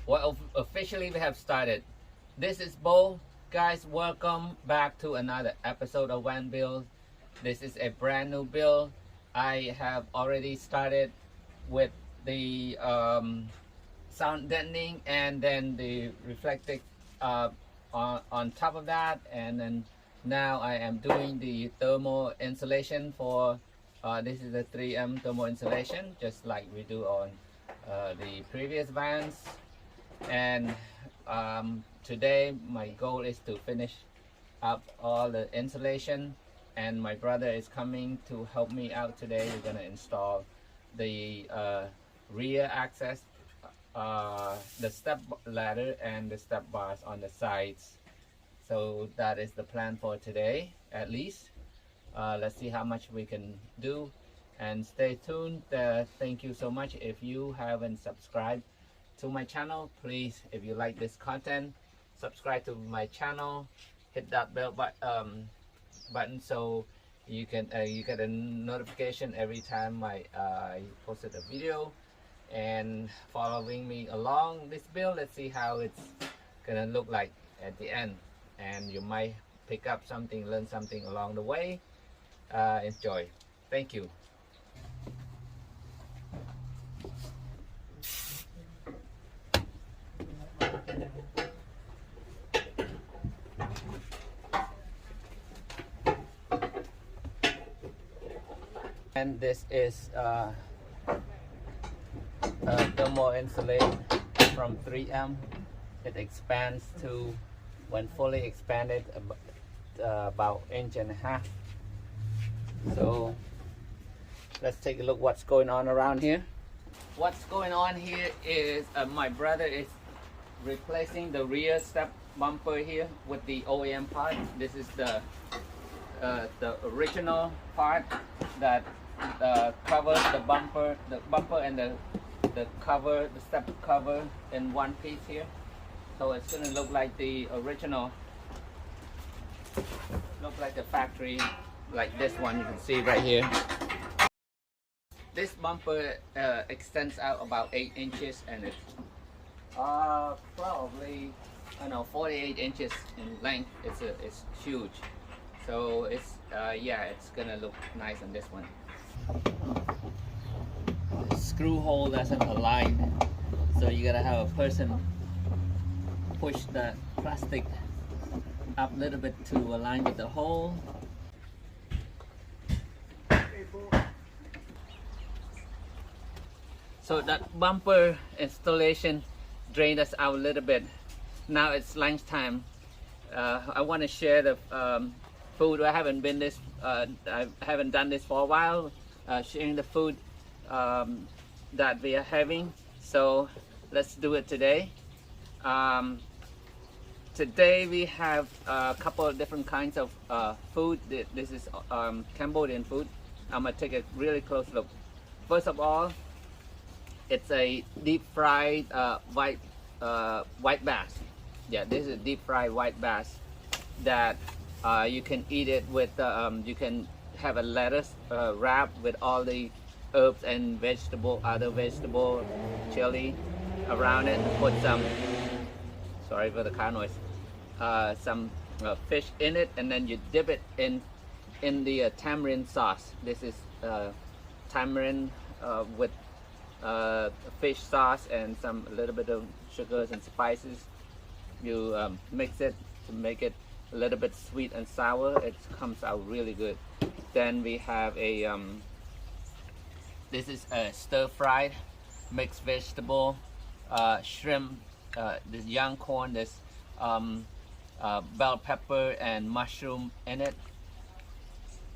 Well, officially we have started. This is Bo. Guys, welcome back to another episode of One Build. This is a brand new build. I have already started with the sound deadening and then the reflective on top of that. And then now I am doing the thermal insulation for, this is the 3M thermal insulation, just like we do on the previous vans. And today my goal is to finish up all the insulation, and my brother is coming to help me out today. We're gonna install the rear access, the step ladder and the step bars on the sides. So that is the plan for today, at least. Let's see how much we can do, and stay tuned. Thank you so much. If you haven't subscribed to my channel, please, if you like this content, subscribe to my channel, hit that bell button so you can you get a notification every time I posted a video, and following me along this build. Let's see how it's gonna look like at the end, and you might pick up something, learn something along the way. Enjoy. Thank you. And this is thermal insulation from 3M. It expands to, when fully expanded, about 1.5 inches. So let's take a look what's going on around here. What's going on here is my brother is replacing the rear step bumper here with the OEM part. This is the original part that covers the bumper and the cover, the step cover in one piece here. So it's gonna look like the original, look like the factory, like this one you can see right here. This bumper extends out about 8 inches, and it's probably, I don't know, 48 inches in length. It's huge. So it's yeah, it's gonna look nice on this one. The screw hole doesn't align, so you gotta have a person push the plastic up a little bit to align with the hole. So that bumper installation drained us out a little bit. Now it's lunchtime. I want to share the food. I haven't done this for a while. Sharing the food that we are having. So let's do it today. Today we have a couple of different kinds of food. This is Cambodian food. I'm gonna take a really close look. First of all, it's a deep fried white bass. Yeah, this is deep fried white bass that you can eat it with. You can have a lettuce wrap with all the herbs and other vegetable, chili around it. Put some, sorry for the car noise, some fish in it, and then you dip it in the tamarind sauce. This is tamarind with fish sauce and a little bit of sugars and spices. You mix it to make it a little bit sweet and sour. It comes out really good. Then we have a this is a stir-fried mixed vegetable, shrimp, this young corn, this bell pepper and mushroom in it.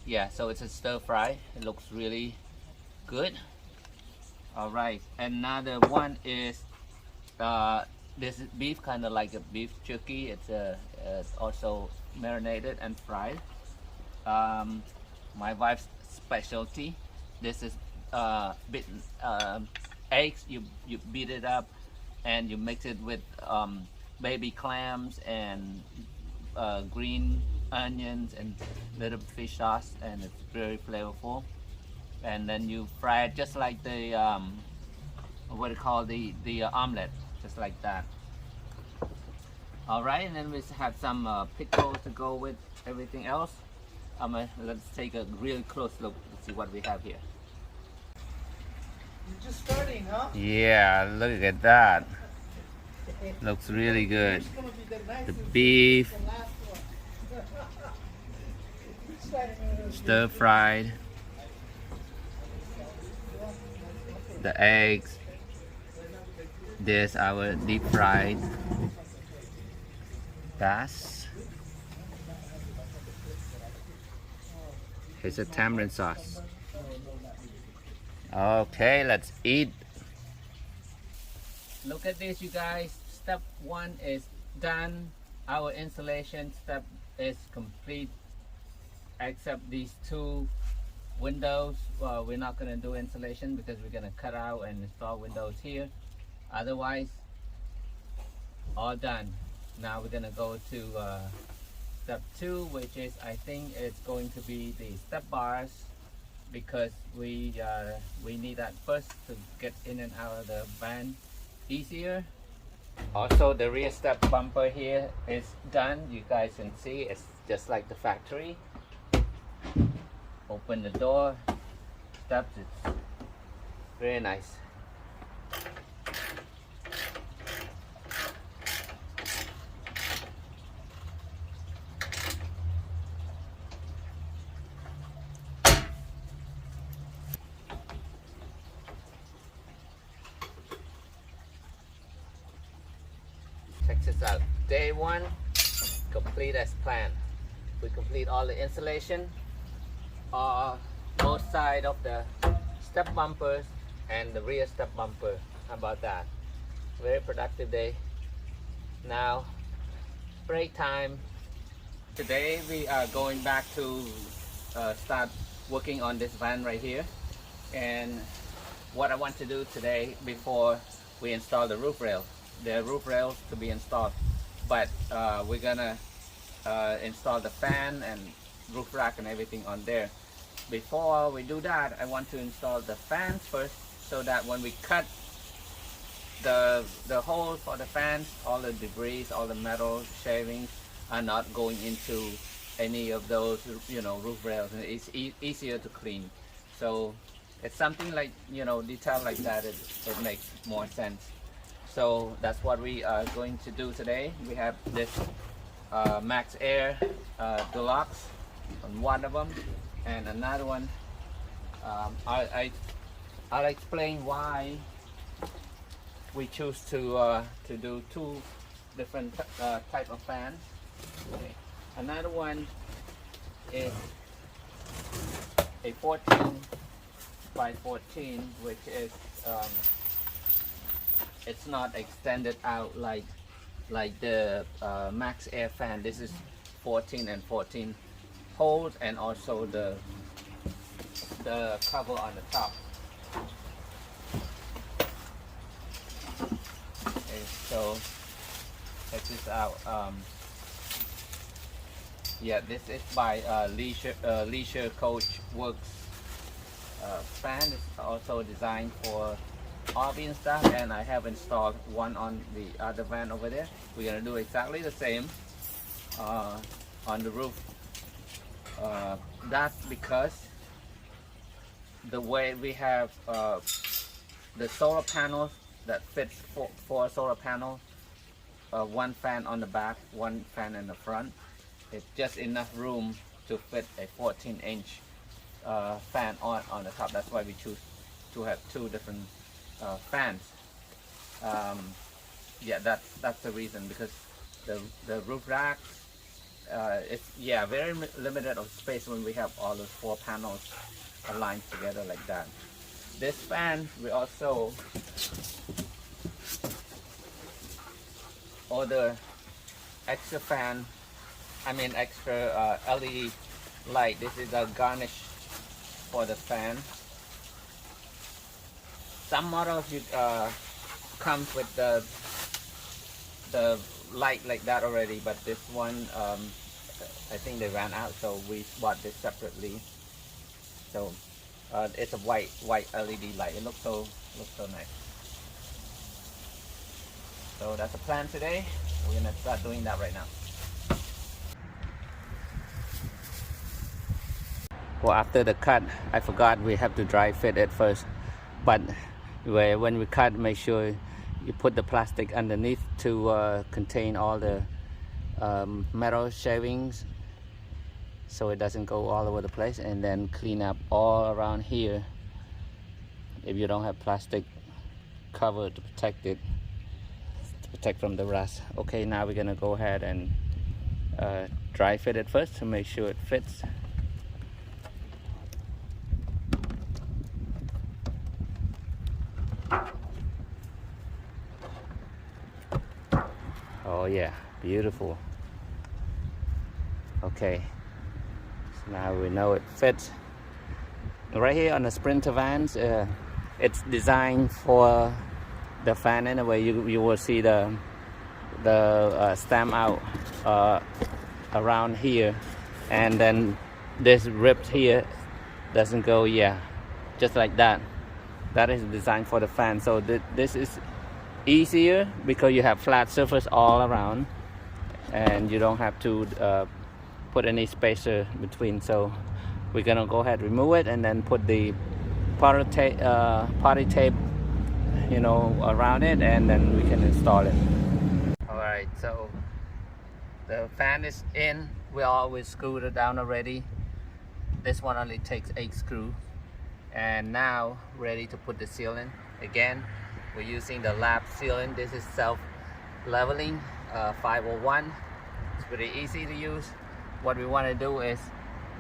Yeah, so it's a stir-fry. It looks really good. All right, another one is this is beef, kind of like a beef jerky. It's also marinated and fried. My wife's specialty. This is eggs. You beat it up and you mix it with baby clams and green onions and little fish sauce, and it's very flavorful. And then you fry it just like the what do you call the omelet. just like that. All right, and then we have some pickle to go with everything else. Let's take a really close look to see what we have here. You're just starting, huh? Yeah, look at that. Looks really good. It's gonna be the The nicest, beef, the last one. stir fried, the eggs. This our deep fried bass. Here's a tamarind sauce. Okay, let's eat. Look at this, you guys. Step one is done. Our installation step is complete, except these two windows. Well, we're not gonna do installation because we're gonna cut out and install windows here. Otherwise, all done. Now we're gonna go to step two, which is, I think it's going to be the step bars, because we need that first to get in and out of the van easier. Also, the rear step bumper here is done. You guys can see it's just like the factory. Open the door, steps, it's very nice. Check this out. Day one, complete as planned. We complete all the installation, both sides of the step bumpers and the rear step bumper. How about that? Very productive day. Now, break time. Today we are going back to start working on this van right here. And what I want to do today, before we install the roof rail, the roof rails to be installed, but we're gonna install the fan and roof rack and everything on there. Before we do that, I want to install the fans first, so that when we cut the holes for the fans, all the debris, all the metal shavings are not going into any of those, you know, roof rails, and it's easier to clean. So it's something like, you know, detail like that, it makes more sense. So that's what we are going to do today. We have this Max Air Deluxe on one of them, and another one. I'll explain why we choose to do two different type of fans. Okay. Another one is a 14 by 14, which is it's not extended out like the Max Air fan. This is 14 and 14 holes, and also the cover on the top. Okay, so check this out. Yeah, this is by Leisure Coach Works fan. It's also designed for RV and stuff, and I have installed one on the other van over there. We're gonna do exactly the same on the roof. That's because the way we have the solar panels that fits four solar panels, one fan on the back, one fan in the front. It's just enough room to fit a 14-inch fan on the top. That's why we choose to have two different fans. Yeah, that's the reason, because the roof rack, it's very limited of space when we have all those four panels aligned together like that. This fan, we also order extra fan, extra LED light. This is a garnish for the fan. Some models you comes with the light like that already, but this one I think they ran out, so we bought this separately. So it's a white LED light. It looks so nice. So that's the plan today. We're gonna start doing that right now. Well, after the cut, I forgot we have to dry fit it first. But when we cut, make sure you put the plastic underneath to contain all the metal shavings, so it doesn't go all over the place, and then clean up all around here if you don't have plastic cover to protect it, to protect from the rust. Okay, now we're gonna go ahead and dry fit it first to make sure it fits. Oh yeah, beautiful. Okay, so now we know it fits. Right here on the Sprinter vans, it's designed for the fan anyway. You will see the stamp out around here, and then this ripped here doesn't go, yeah, just like that. That is designed for the fan. So this is easier because you have flat surface all around, and you don't have to put any spacer between. So we're gonna go ahead, remove it, and then put the party tape, you know, around it, and then we can install it. All right, so the fan is in. We always screwed it down already. This one only takes 8 screws, and now ready to put the sealant. Again, we're using the lap sealant. This is self-leveling 501. It's pretty easy to use. What we want to do is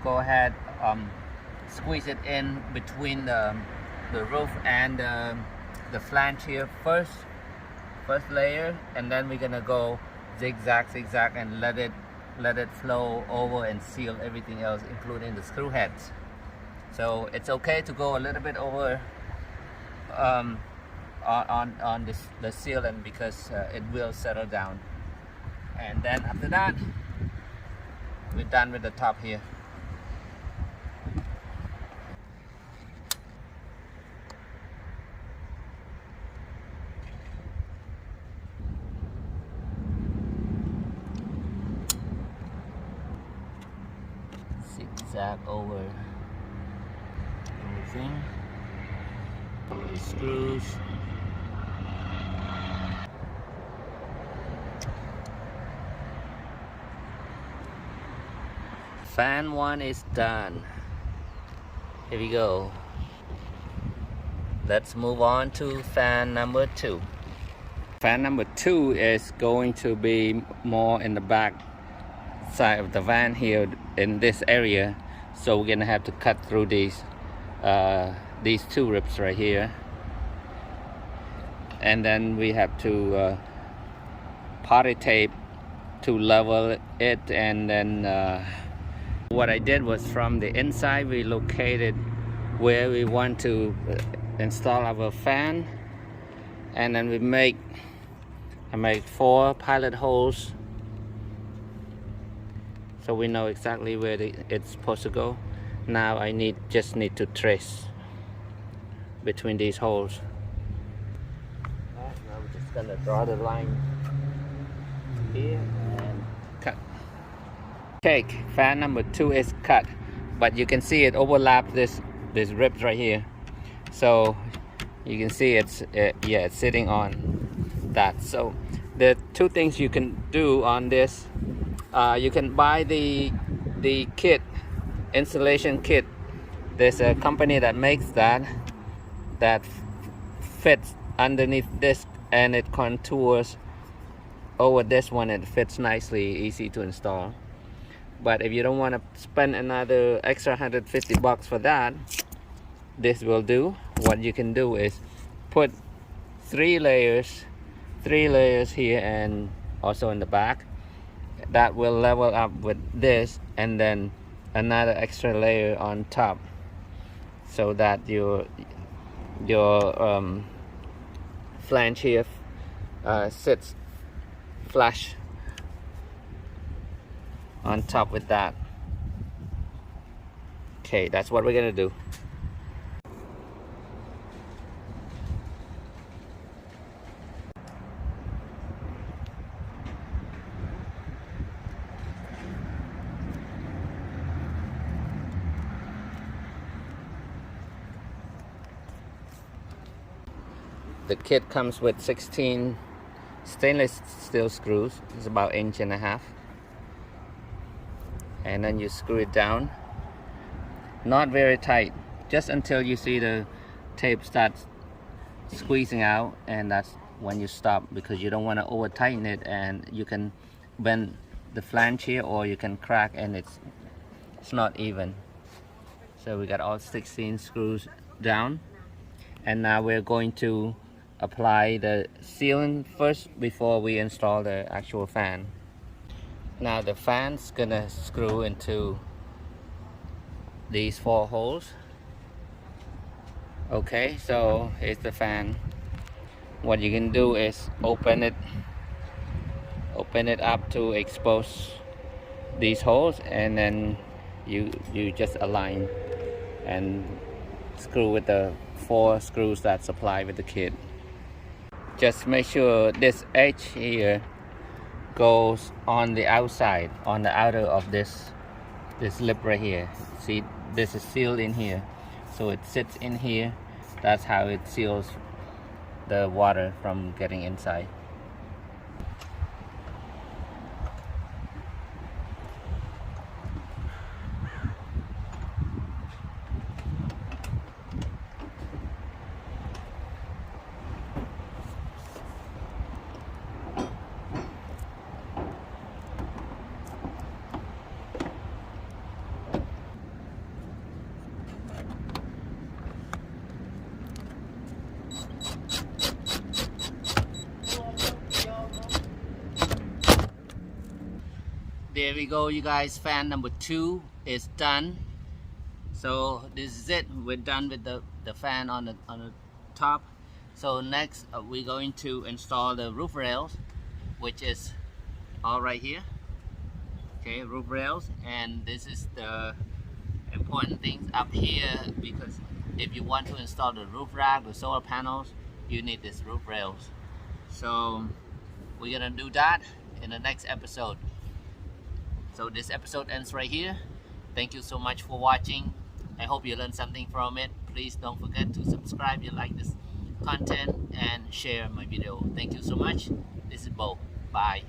go ahead, squeeze it in between the roof and the flange here first layer, and then we're gonna go zigzag and let it flow over and seal everything else, including the screw heads. So it's okay to go a little bit over on the sealant, because it will settle down. And then after that, we're done with the top here. Zigzag over everything, the screws. Fan 1 is done. Here we go. Let's move on to fan number 2. Fan number 2 is going to be more in the back side of the van here in this area. So we're gonna have to cut through these 2 ribs right here. And then we have to party tape to level it, and then what I did was, from the inside we located where we want to install our fan, and then I make 4 pilot holes, so we know exactly where it's supposed to go. Now I just need to trace between these holes. Now we're just gonna draw the line here and cut. Okay, fan number 2 is cut, but you can see it overlaps this ribs right here. So you can see it's sitting on that. So the 2 things you can do on this, you can buy the kit, installation kit. There's a company that makes that fits underneath this, and it contours over this one. It fits nicely, easy to install. But if you don't want to spend another extra 150 bucks for that, this will do. What you can do is put 3 layers here, and also in the back. That will level up with this, and then another extra layer on top, so that your flange here sits flush on top with that. Okay, that's what we're gonna do. The kit comes with 16 stainless steel screws. It's about 1.5 inches. And then you screw it down. Not very tight, just until you see the tape starts squeezing out, and that's when you stop, because you don't want to over tighten it and you can bend the flange here, or you can crack and it's not even. So we got all 16 screws down, and now we're going to apply the sealant first before we install the actual fan. Now the fan's gonna screw into these 4 holes. Okay, so here's the fan. What you can do is open it up to expose these holes, and then you just align and screw with the 4 screws that's supplied with the kit. Just make sure this edge here goes on the outside, on the outer of this lip right here. See, this is sealed in here, so it sits in here. That's how it seals the water from getting inside. There we go, you guys. Fan number 2 is done. So this is it. We're done with the fan on the top. So next we're going to install the roof rails, which is all right here. Okay, roof rails, and this is the important things up here, because if you want to install the roof rack, the solar panels, you need this roof rails. So we're gonna do that in the next episode. So this episode ends right here. Thank you so much for watching. I hope you learned something from it. Please don't forget to subscribe if you like this content and share my video. Thank you so much. This is Bo. Bye.